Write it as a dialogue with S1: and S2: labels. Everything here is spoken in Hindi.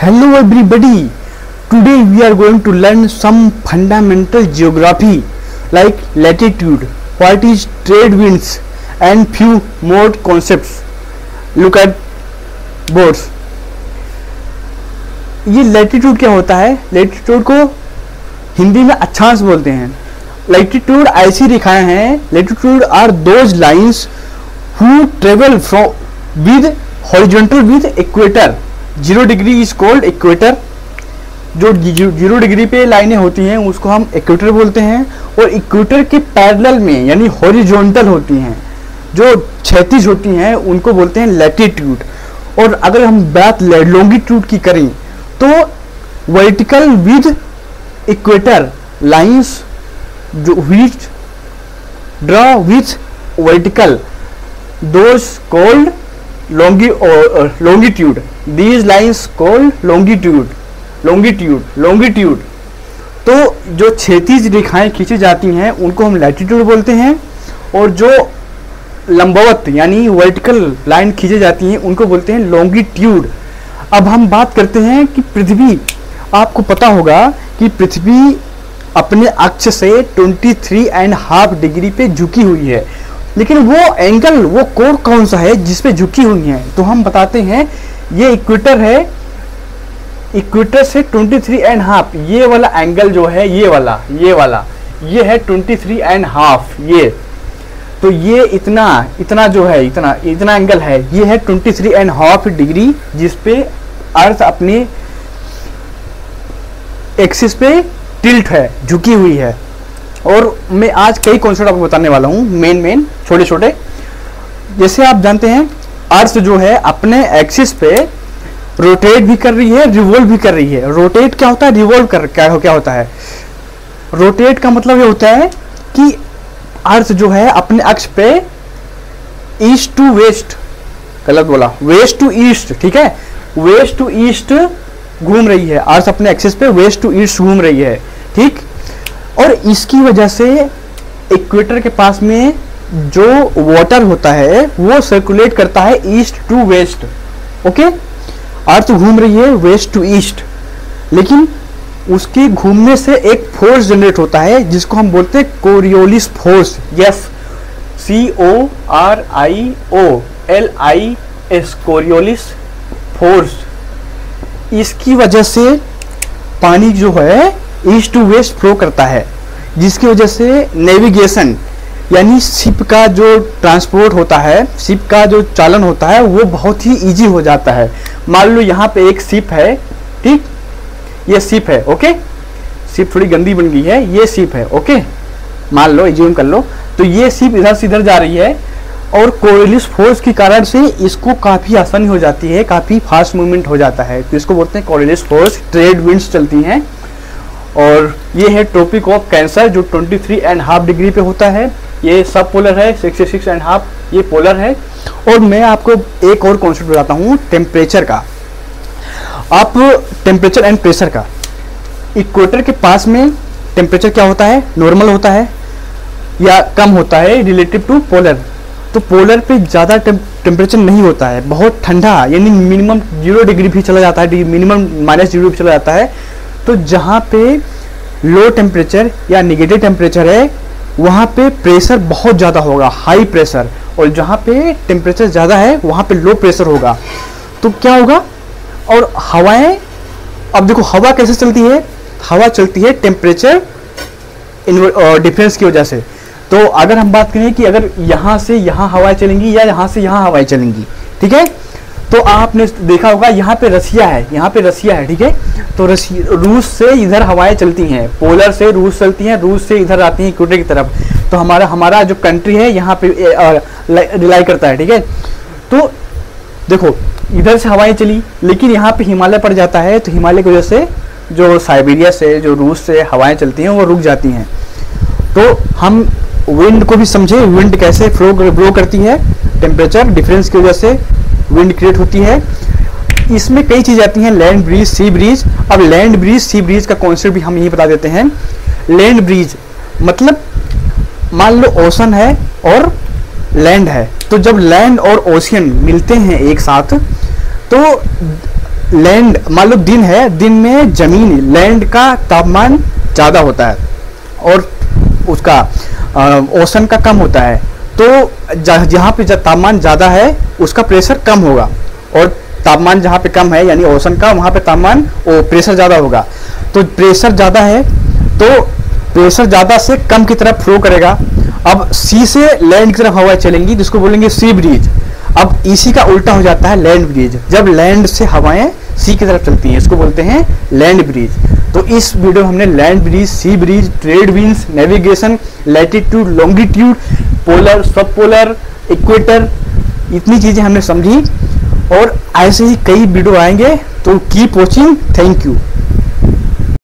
S1: Hello everybody. Today we are going to learn some fundamental geography like latitude, what is trade winds and few more concepts. Look at boards. ये लैटिट्यूड क्या होता है? लैटिट्यूड को हिंदी में अक्षांश बोलते हैं. लैटिट्यूड ऐसी रेखाएं हैं. Latitude are those lines who travel from with horizontal with equator. 0 degree is called equator. जो 0 डिग्री पे लाइनें होती हैं उसको हम इक्वेटर बोलते हैं. और इक्वेटर के पैरेलल में यानी हॉरिजॉन्टल होती हैं, जो क्षैतिज होती हैं, उनको बोलते हैं लैटिट्यूड. और अगर हम बात लॉन्गिट्यूड की करें तो वर्टिकल विद इक्वेटर लाइंस जो which draw with vertical those called longitude. These lines called longitude. तो जो क्षैतिज रेखाएं खींची जाती हैं उनको हम लैटिट्यूड बोलते हैं, और जो लंबवत यानी वर्टिकल लाइन खींची जाती हैं उनको बोलते हैं लॉन्गिट्यूड. अब हम बात करते हैं कि पृथ्वी, आपको पता होगा कि पृथ्वी अपने अक्ष से 23.5 डिग्री पे झुकी हुई है. लेकिन वो एंगल, वो कोण कौन सा है जिस पे झुकी हुई है? तो हम बताते हैं ये इक्वेटर है. इक्वेटर से 23.5 ये वाला एंगल जो है, ये ये है 23.5. ये तो ये इतना जो है, इतना एंगल है, ये है 23.5 डिग्री जिस पे अर्थ अपने एक्सिस पे टिल्ट है, झुकी हुई है. और मैं आज कई कॉन्सेप्ट आपको बताने वाला हूँ, मेन छोटे. जैसे आप जानते हैं अर्थ जो है अपने एक्सिस पे रोटेट भी कर रही है, रिवॉल्व भी कर रही है. रोटेट क्या होता है? रिवॉल्व क्या होता है? रोटेट का मतलब ये होता है कि अर्थ जो है अपने अक्ष पे ईस्ट टू वेस्ट, गलत बोला, वेस्ट टू ईस्ट, ठीक है, वेस्ट टू ईस्ट घूम रही है. अर्थ अपने एक्सिस पे वेस्ट टू ईस्ट घूम रही है, ठीक. और इसकी वजह से इक्वेटर के पास में जो वाटर होता है वो सर्कुलेट करता है ईस्ट टू वेस्ट. ओके, अर्थ घूम रही है वेस्ट टू ईस्ट, लेकिन उसके घूमने से एक फोर्स जनरेट होता है जिसको हम बोलते हैं Coriolis force. Yes, CORIOLIS, Coriolis force. इसकी वजह से पानी जो है ईस्ट टू वेस्ट फ्लो करता है, जिसकी वजह से नेविगेशन यानी शिप का जो ट्रांसपोर्ट होता है, शिप का जो चालन होता है वो बहुत ही इजी हो जाता है. मान लो यहाँ पे एक शिप है, ठीक, ये शिप है. ओके, शिप थोड़ी गंदी बन गई है, ये शिप है. ओके, मान लो, एज्यूम कर लो, तो ये शिप इधर से इधर जा रही है और कोरियोलिस फोर्स के कारण से इसको काफ़ी आसानी हो जाती है, काफ़ी फास्ट मूवमेंट हो जाता है. तो इसको बोलते हैं कोरियोलिस फोर्स. ट्रेड विंड्स चलती हैं. और ये है ट्रॉपिक ऑफ कैंसर जो 23.5 डिग्री पे होता है. ये सब पोलर है, 66.5 ये पोलर है. और मैं आपको एक और कॉन्सेप्ट बताता हूँ टेम्परेचर का. आप टेम्परेचर एंड प्रेशर का. इक्वेटर के पास में टेम्परेचर क्या होता है? नॉर्मल होता है या कम होता है रिलेटिव टू पोलर. तो पोलर पे ज़्यादा टेम्परेचर नहीं होता है, बहुत ठंडा, यानी मिनिमम 0 डिग्री भी चला जाता है, मिनिमम -0 भी चला जाता है. तो जहाँ पे लो टेम्परेचर या नेगेटिव टेम्परेचर है वहाँ पे प्रेशर बहुत ज़्यादा होगा, हाई प्रेशर. और जहाँ पे टेम्परेचर ज़्यादा है वहाँ पे लो प्रेशर होगा. तो क्या होगा? और हवाएं, अब देखो हवा कैसे चलती है? हवा चलती है टेम्परेचर डिफरेंस की वजह से. तो अगर हम बात करें कि अगर यहाँ से यहाँ हवाएं चलेंगी या यहाँ से यहाँ हवाएं चलेंगी, ठीक है, तो आपने देखा होगा यहाँ पे रसिया है, ठीक है. तो रूस से इधर हवाएं चलती हैं, पोलर से रूस चलती हैं, रूस से इधर आती हैं इक्वेटर की तरफ. तो हमारा जो कंट्री है यहाँ पे रिलाई करता है, ठीक है. तो देखो इधर से हवाएं चली, लेकिन यहाँ पे हिमालय पड़ जाता है, तो हिमालय की वजह से जो साइबेरिया से, जो रूस से हवाएं चलती हैं वो रुक जाती हैं. तो हम विंड को भी समझे, विंड कैसे ब्लो करती है, टेम्परेचर डिफरेंस की वजह से विंड क्रिएट होती है. इसमें कई चीज़ आती हैं, लैंड ब्रीज, सी ब्रीज. अब लैंड ब्रीज, सी ब्रीज का कॉन्सेप्ट भी हम यही बता देते हैं. लैंड ब्रीज मतलब मान लो ओशन है और लैंड है, तो जब लैंड और ओशियन मिलते हैं एक साथ तो लैंड, मान लो दिन है, दिन में जमीन लैंड का तापमान ज़्यादा होता है और उसका ओशन का कम होता है, तो जहाँ पे तापमान ज़्यादा है उसका प्रेशर कम होगा, और तापमान जहाँ पे कम है यानी ओशन का, वहाँ पे तापमान प्रेशर ज़्यादा होगा। तो प्रेशर ज़्यादा है तो प्रेशर ज़्यादा से कम की तरफ फ्लो करेगा। अब सी से लैंड की तरफ हवाएं चलेंगी जिसको बोलेंगे सी ब्रीज। अब इसी का उल्टा हो जाता है लैंड ब्रीज, जब लैंड से हवाएं सी की तरफ चलती हैं, इसको बोलते हैं लैंड ब्रीज। तो इस वीडियो में हमने land breeze, sea breeze, trade winds, navigation, latitude, longitude, polar, सब पोलर, इक्वेटर, इतनी चीज़ें हमने समझी, और ऐसे ही कई वीडियो आएंगे। तो कीप वॉचिंग, थैंक यू।